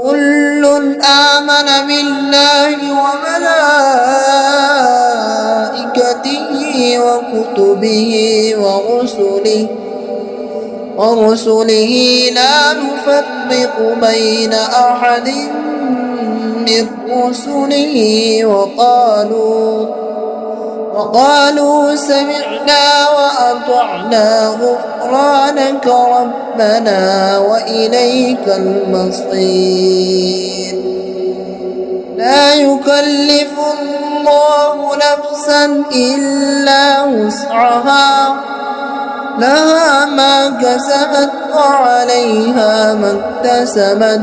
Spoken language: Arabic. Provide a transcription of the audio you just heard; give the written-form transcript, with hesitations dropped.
كل آمن بالله وملائكته وكتبه ورسله لا نفرق بين أحد من رسله وقالوا سمعنا وأطعنا غفرانك ربنا وإليك المصير. لا يكلف الله نفسا إلا وسعها، لها ما كسبت وعليها ما اكتسبت،